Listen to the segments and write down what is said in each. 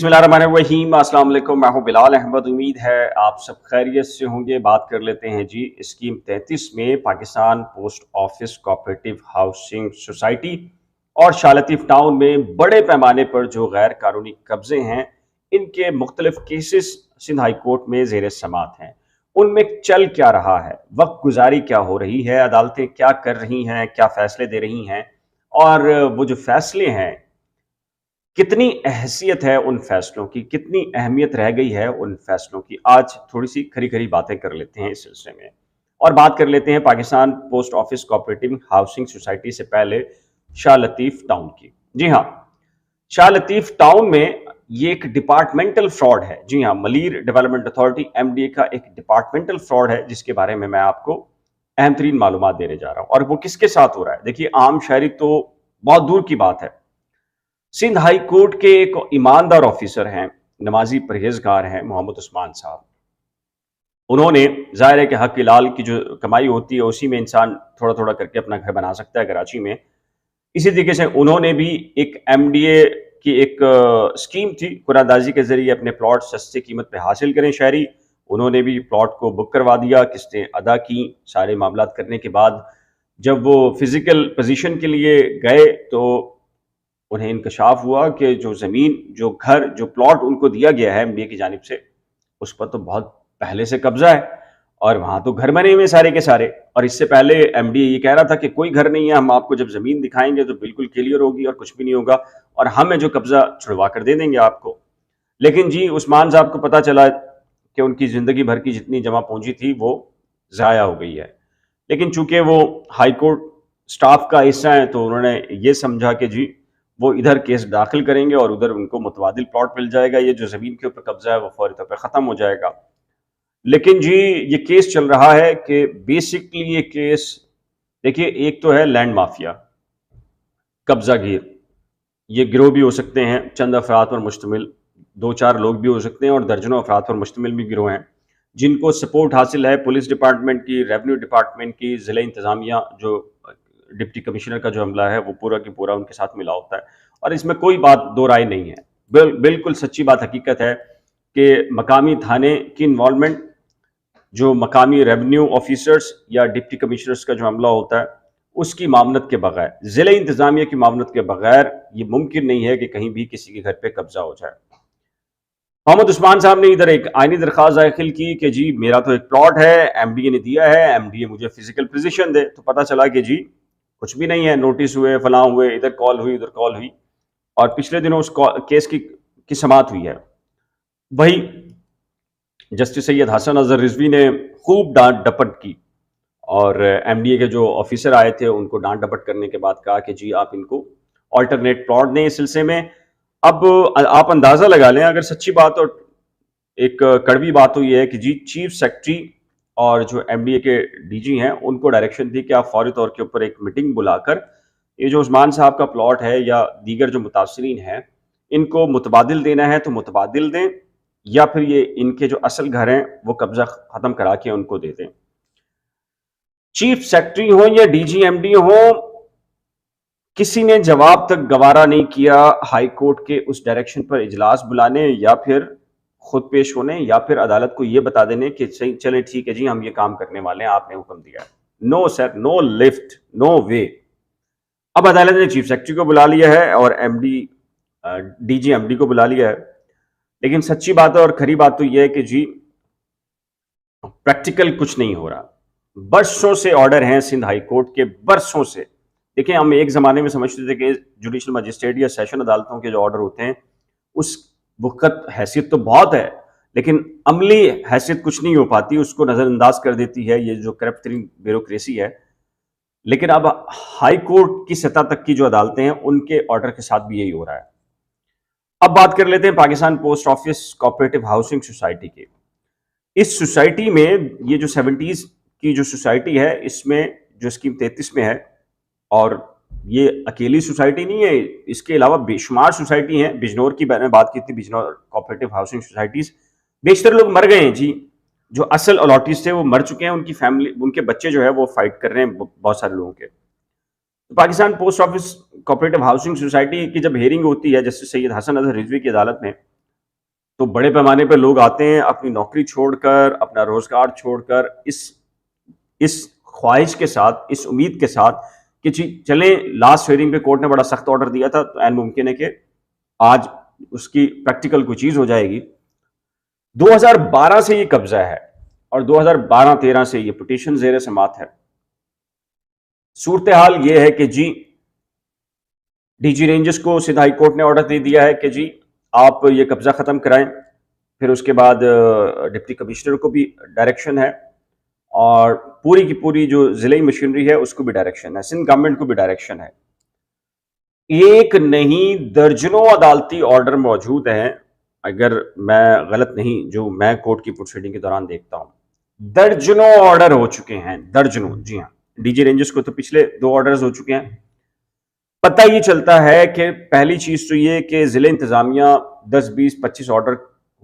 बिस्मिल्लाहिर्रहमानिर्रहीम। अस्सलाम वालेकुम। मैं हूं बिलाल अहमद। उम्मीद है आप सब खैरियत से होंगे। बात कर लेते हैं जी स्कीम 33 में Pakistan post office cooperative housing society और शाह लतीफ़ टाउन में बड़े पैमाने पर जो गैर कानूनी कब्जे हैं, इनके मुख्तलिफ केसेस सिंध हाई कोर्ट में ज़ेर समात हैं। उनमें चल क्या रहा है, वक्त गुजारी क्या हो रही है, अदालतें क्या कर रही हैं, क्या फैसले दे रही हैं, और वो जो फैसले हैं कितनी हैसियत है उन फैसलों की, कितनी अहमियत रह गई है उन फैसलों की। आज थोड़ी सी खरी खरी बातें कर लेते हैं इस सिलसिले में, और बात कर लेते हैं Pakistan post office cooperative housing society से पहले शाह लतीफ़ टाउन की। जी हाँ, शाह लतीफ़ टाउन में ये एक डिपार्टमेंटल फ्रॉड है। जी हाँ, मलीर डेवलपमेंट अथॉरिटी MDA का एक डिपार्टमेंटल फ्रॉड है, जिसके बारे में मैं आपको अहम तरीन मालूमात देने जा रहा हूँ। और वो किसके साथ हो रहा है, देखिए आम शहरी तो बहुत दूर की बात है। सिंध हाई कोर्ट के एक ईमानदार ऑफिसर हैं, नमाजी परहेजगार हैं, मोहम्मद उस्मान साहब। उन्होंने, जाहिर है कि हक लाल की जो कमाई होती है उसी में इंसान थोड़ा थोड़ा करके अपना घर बना सकता है कराची में। इसी तरीके से उन्होंने भी एक MDA की एक स्कीम थी, कुरानदाजी के जरिए अपने प्लॉट सस्ते कीमत पे हासिल करें शहरी। उन्होंने भी प्लॉट को बुक करवा दिया, किस्तें अदा की। सारे मामला करने के बाद जब वो फिजिकल पोजीशन के लिए गए तो उन्हें इंकशाफ हुआ कि जो ज़मीन, जो घर, जो प्लॉट उनको दिया गया है MDA की जानिब से, उस पर तो बहुत पहले से कब्जा है और वहाँ तो घर बने हुए सारे के सारे। और इससे पहले MDA ये कह रहा था कि कोई घर नहीं है, हम आपको जब ज़मीन दिखाएंगे तो बिल्कुल क्लियर होगी और कुछ भी नहीं होगा और हमें जो कब्जा छुड़वा कर दे देंगे आपको। लेकिन जी उस्मान साहब को पता चला कि उनकी ज़िंदगी भर की जितनी जमा पूंजी थी वो ज़ाया हो गई है। लेकिन चूंकि वो हाई कोर्ट स्टाफ का हिस्सा है तो उन्होंने ये समझा कि जी वो इधर केस दाखिल करेंगे और उधर उनको मुतबादिल प्लॉट मिल जाएगा, ये जो ज़मीन के ऊपर कब्जा है वो फौरी तौर पर ख़त्म हो जाएगा। लेकिन जी ये केस चल रहा है कि बेसिकली ये केस, देखिए एक तो है लैंड माफिया, कब्जा गिर। ये गिरोह भी हो सकते हैं, चंद अफराद पर मुश्तमिल, दो चार लोग भी हो सकते हैं और दर्जनों अफराद पर मुश्तमिल भी गिरोह हैं, जिनको सपोर्ट हासिल है पुलिस डिपार्टमेंट की, रेवेन्यू डिपार्टमेंट की, ज़िला इंतज़ामिया जो डिप्टी कमिश्नर का जो अमला है वो पूरा की पूरा उनके साथ मिला होता है। और इसमें कोई बात दो राय नहीं है, बिल्कुल सच्ची बात हकीकत है कि मकामी थाने की इन्वॉल्वमेंट, जो मकामी रेवेन्यू ऑफिसर्स या डिप्टी कमिश्नर्स का जो अमला होता है उसकी मामनत के बगैर, ज़िला इंतज़ामिया की मामनत के बगैर ये मुमकिन नहीं है कि कहीं भी किसी के घर पे कब्जा हो जाए। मोहम्मद उस्मान साहब ने इधर एक आईनी दरख्वास्त दाखिल की कि जी मेरा तो एक प्लॉट है, MDA ने दिया है, MDA मुझे फिजिकल पोजीशन दे। तो पता चला कि जी कुछ भी नहीं है, नोटिस हुए, फलां हुए, इधर कॉल हुई, उधर कॉल हुई, और पिछले दिनों उस केस की समात हुई है। वही जस्टिस सैयद हसन अजहर रिजवी ने खूब डांट डपट की और MDA के जो ऑफिसर आए थे उनको डांट डपट करने के बाद कहा कि जी आप इनको ऑल्टरनेट प्लॉट दें इस सिलसिले में। अब आप अंदाज़ा लगा लें, अगर सच्ची बात और एक कड़वी बात तो ये है कि जी चीफ सेक्रेटरी और जो MDA के DG हैं उनको डायरेक्शन थी कि आप फौरी तौर के ऊपर एक मीटिंग बुलाकर ये जो उस्मान साहब का प्लॉट है या दीगर जो मुतासरीन हैं इनको मुतबादिल देना है तो मुतबादिल दें, या फिर ये इनके जो असल घर हैं वो कब्जा ख़त्म करा के उनको दे दें। चीफ सेक्रेटरी हो या DG MDA हो, किसी ने जवाब तक गवारा नहीं किया हाई कोर्ट के उस डायरेक्शन पर इजलास बुलाने या फिर खुद पेश होने या फिर अदालत को ये बता देने कि सही चले ठीक है जी हम ये काम करने वाले हैं, आपने हुक्म दिया है। No sir, no lift, no way. अब अदालत ने चीफ सेक्रेटरी को बुला लिया है और DG MD को बुला लिया है। लेकिन सच्ची बात है और खरी बात तो यह है कि जी प्रैक्टिकल कुछ नहीं हो रहा। बरसों से ऑर्डर हैं सिंध हाई कोर्ट के, बरसों से। देखिए हम एक ज़माने में समझते थे कि जुडिशल मजिस्ट्रेट या सेशन अदालतों के जो ऑर्डर होते हैं उस वक्त हैसियत तो बहुत है, लेकिन अमली हैसियत कुछ नहीं हो पाती, उसको नज़रअंदाज कर देती है ये जो करप्ट तरीन ब्यूरोक्रेसी है। लेकिन अब हाई कोर्ट की सतह तक की जो अदालतें हैं उनके ऑर्डर के साथ भी यही हो रहा है। अब बात कर लेते हैं Pakistan post office cooperative housing society की। इस सोसाइटी में ये जो 70s की जो सोसाइटी है इसमें जो स्कीम 33 में है, और ये अकेली सोसाइटी नहीं है, इसके अलावा बेशुमार सोसाइटी हैं। बिजनौर की मैंने बात की थी, बिजनौर कोऑपरेटिव हाउसिंग सोसाइटीज़, बेशतर लोग मर गए हैं जी, जो असल अलॉटीज थे वो मर चुके हैं, उनकी फैमिली, उनके बच्चे जो है वो फाइट कर रहे हैं बहुत सारे लोगों के। तो Pakistan post office cooperative housing society की जब हेयरिंग होती है जस्टिस सैयद हसन अजहर रिजवी की अदालत में, تو بڑے پیمانے پہ لوگ آتے ہیں اپنی نوکری چھوڑ کر، اپنا روزگار چھوڑ کر، اس خواہش کے ساتھ، اس امید کے ساتھ کہ جی چلیں، لاسٹ ہیئرنگ پہ کورٹ نے بڑا سخت آرڈر دیا تھا، تو عین ممکن ہے کہ آج اس کی پریکٹیکل کوئی چیز ہو جائے گی۔ 2012 سے یہ قبضہ ہے اور 2012-13 سے یہ پٹیشن زیر سماعت ہے۔ صورتحال یہ ہے کہ جی ڈی جی رینجز کو سیدھا ہائی کورٹ نے آرڈر دے دیا ہے کہ جی آپ یہ قبضہ ختم کرائیں، پھر اس کے بعد ڈپٹی کمشنر کو بھی ڈائریکشن ہے، اور پوری کی پوری جو ضلعی مشینری ہے اس کو بھی ڈائریکشن ہے، سندھ گورنمنٹ کو بھی ڈائریکشن ہے۔ ایک نہیں درجنوں عدالتی آرڈر موجود ہیں، اگر میں غلط نہیں، جو میں کورٹ کی پروسیڈنگ کے دوران دیکھتا ہوں، درجنوں آرڈر ہو چکے ہیں، درجنوں، جی ہاں۔ ڈی جی رینجز کو تو پچھلے 2 آرڈرز ہو چکے ہیں۔ پتہ یہ چلتا ہے کہ پہلی چیز تو یہ کہ ضلع انتظامیہ 10-20-25 آرڈر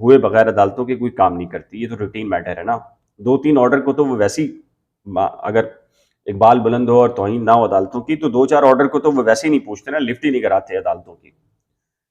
ہوئے بغیر عدالتوں کے کوئی کام نہیں کرتی، یہ تو روٹین میٹر ہے نا۔ 2-3 آرڈر کو تو وہ ویسے ہی، اگر اقبال بلند ہو اور توہین نہ ہو عدالتوں کی، تو 2-4 آرڈر کو تو وہ ویسے ہی نہیں پوچھتے نا، لفٹ ہی نہیں کراتے عدالتوں کی۔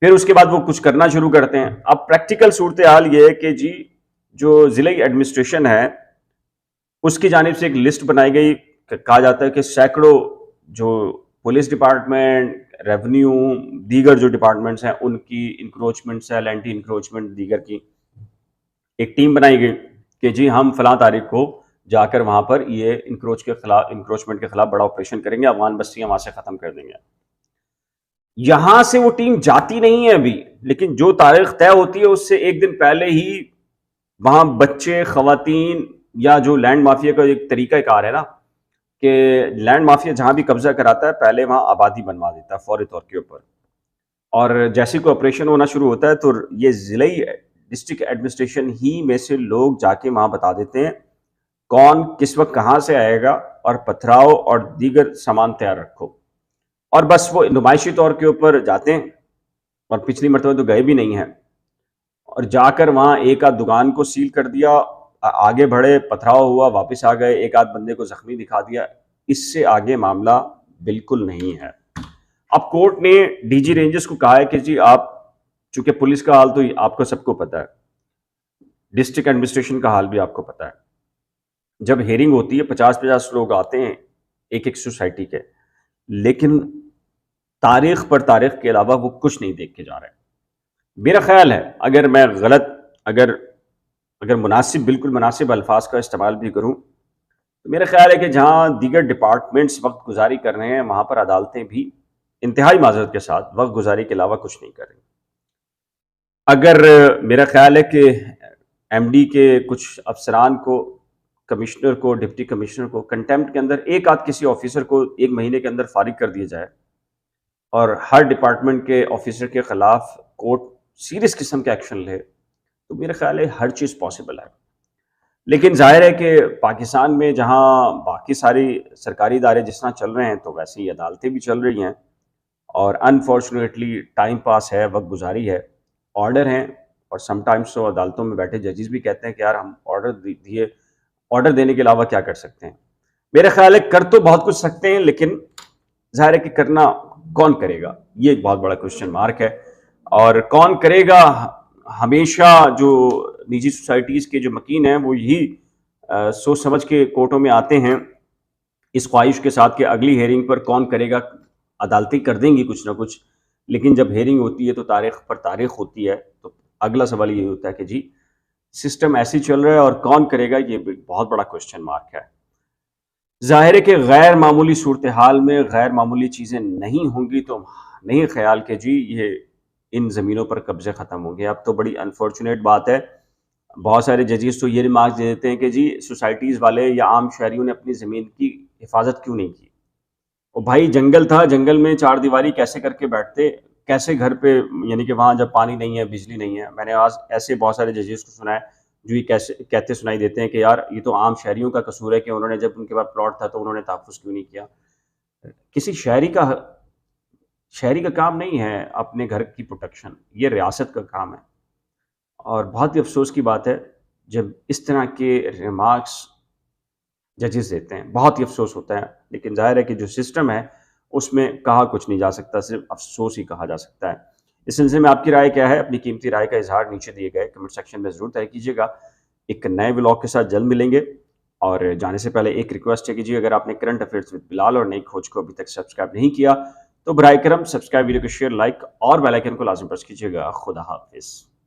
پھر اس کے بعد وہ کچھ کرنا شروع کرتے ہیں۔ اب پریکٹیکل صورتحال یہ ہے کہ جی جو ضلعی ایڈمنسٹریشن ہے اس کی جانب سے ایک لسٹ بنائی گئی، کہا جاتا ہے کہ سینکڑوں جو پولیس ڈپارٹمنٹ، ریونیو، دیگر جو ڈپارٹمنٹس ہیں ان کی انکروچمنٹس ہے، اینٹی انکروچمنٹ دیگر کی ایک ٹیم بنائی گئی کہ جی ہم فلاں تاریخ کو جا کر وہاں پر یہ انکروچمنٹ کے خلاف بڑا آپریشن کریں گے، افغان بستیاں وہاں سے ختم کر دیں گے۔ یہاں سے وہ ٹیم جاتی نہیں ہے ابھی، لیکن جو تاریخ طے ہوتی ہے اس سے ایک دن پہلے ہی وہاں بچے، خواتین، یا جو لینڈ مافیا کا ایک طریقہ کار ہے نا کہ لینڈ مافیا جہاں بھی قبضہ کراتا ہے پہلے وہاں آبادی بنوا دیتا ہے فوری طور کے اوپر، اور جیسے کوئی آپریشن ہونا شروع ہوتا ہے تو یہ ضلعی ڈسٹرکٹ ایڈمنسٹریشن ہی میں سے لوگ جا کے وہاں بتا دیتے ہیں کون کس وقت کہاں سے آئے گا، اور پتھراؤ اور دیگر سامان تیار رکھو، اور بس وہ نمائشی طور کے اوپر جاتے ہیں، اور پچھلی مرتبہ تو گئے بھی نہیں ہیں، اور جا کر وہاں ایک آدھ دکان کو سیل کر دیا، آگے بڑھے، پتھراؤ ہوا، واپس آ گئے، ایک آدھ بندے کو زخمی دکھا دیا، اس سے آگے معاملہ بالکل نہیں ہے۔ اب کورٹ نے ڈی جی رینجز کو کہا ہے کہ جی آپ، چونکہ پولیس کا حال تو آپ کو سب کو پتہ ہے، ڈسٹرکٹ ایڈمنسٹریشن کا حال بھی آپ کو پتہ ہے، جب ہیئرنگ ہوتی ہے 50-50 لوگ آتے ہیں ایک سوسائٹی کے، لیکن تاریخ پر تاریخ کے علاوہ وہ کچھ نہیں دیکھ کے جا رہے۔ میرا خیال ہے، اگر میں غلط، اگر مناسب، بالکل مناسب الفاظ کا استعمال بھی کروں، تو میرا خیال ہے کہ جہاں دیگر ڈپارٹمنٹس وقت گزاری کر رہے ہیں وہاں پر عدالتیں بھی انتہائی معذرت کے ساتھ وقت گزاری کے علاوہ کچھ نہیں کر رہی۔ اگر میرا خیال ہے کہ ایم ڈی کے کچھ افسران کو، کمشنر کو، ڈپٹی کمشنر کو کنٹیمپٹ کے اندر ایک آدھ کسی آفیسر کو 1 مہینے کے اندر فارغ کر دیا جائے، اور ہر ڈپارٹمنٹ کے آفیسر کے خلاف کورٹ سیریس قسم کے ایکشن لے، تو میرا خیال ہے ہر چیز پاسبل ہے۔ لیکن ظاہر ہے کہ پاکستان میں جہاں باقی ساری سرکاری ادارے جس طرح چل رہے ہیں تو ویسے ہی عدالتیں بھی چل رہی ہیں، اور انفارچونیٹلی ٹائم پاس ہے، وقت گزاری ہے، آرڈر ہیں، اور سم ٹائمز تو عدالتوں میں بیٹھے ججز بھی کہتے ہیں کہ یار ہم آرڈر دینے کے علاوہ کیا کر سکتے ہیں۔ میرا خیال ہے کر تو بہت کچھ سکتے ہیں، لیکن ظاہر ہے کہ کرنا کون کرے گا، یہ ایک بہت بڑا کوشچن مارک ہے، اور کون کرے گا؟ ہمیشہ جو نجی سوسائٹیز کے جو مکین ہیں وہ یہی سوچ سمجھ کے کورٹوں میں آتے ہیں اس خواہش کے ساتھ کہ اگلی ہیئرنگ پر کون کرے گا، عدالتیں کر دیں گی کچھ نہ کچھ، لیکن جب ہیئرنگ ہوتی ہے تو تاریخ پر تاریخ ہوتی ہے، تو اگلا سوال یہ ہوتا ہے کہ جی سسٹم ایسے چل رہا ہے اور کون کرے گا، یہ بہت بڑا کوشچن مارک ہے۔ ظاہر ہے کہ غیر معمولی صورتحال میں غیر معمولی چیزیں نہیں ہوں گی تو نہیں خیال کہ جی یہ ان زمینوں پر قبضے ختم ہوں گے۔ اب تو بڑی انفارچونیٹ بات ہے، بہت سارے ججز تو یہ ریمارکس دے دیتے ہیں کہ جی سوسائٹیز والے یا عام شہریوں نے اپنی زمین کی حفاظت کیوں نہیں کی؟ اور بھائی جنگل تھا، جنگل میں 4 دیواری کیسے کر کے بیٹھتے، کیسے گھر پہ، یعنی کہ وہاں جب پانی نہیں ہے، بجلی نہیں ہے، میں نے آج ایسے بہت سارے ججز کو سنا ہے جو یہ کہتے سنائی دیتے ہیں کہ یار یہ تو عام شہریوں کا قصور ہے کہ انہوں نے جب ان کے پاس پلاٹ تھا تو انہوں نے تحفظ کیوں نہیں کیا۔ کسی شہری کا کام نہیں ہے اپنے گھر کی پروٹیکشن، یہ ریاست کا کام ہے، اور بہت ہی افسوس کی بات ہے جب اس طرح کے ریمارکس ججز دیتے ہیں، بہت ہی افسوس ہوتا ہے، لیکن ظاہر ہے کہ جو سسٹم ہے اس میں کہا کچھ نہیں جا سکتا، صرف افسوس ہی کہا جا سکتا ہے۔ اس سلسلے میں آپ کی رائے کیا ہے؟ اپنی قیمتی رائے کا اظہار نیچے دیے گئے کمنٹ سیکشن میں ضرور طے کیجیے گا۔ ایک نئے ولاگ کے ساتھ جلد ملیں گے، اور جانے سے پہلے ایک ریکویسٹ ہے کہ اگر آپ نے کرنٹ افیئرز ود بلال اور نئی کھوج کو ابھی تک سبسکرائب نہیں کیا تو براہ کرم سبسکرائب، ویڈیو کو شیئر، لائک اور بیل آئیکن کو لازم پریس کیجیے گا۔ خدا حافظ۔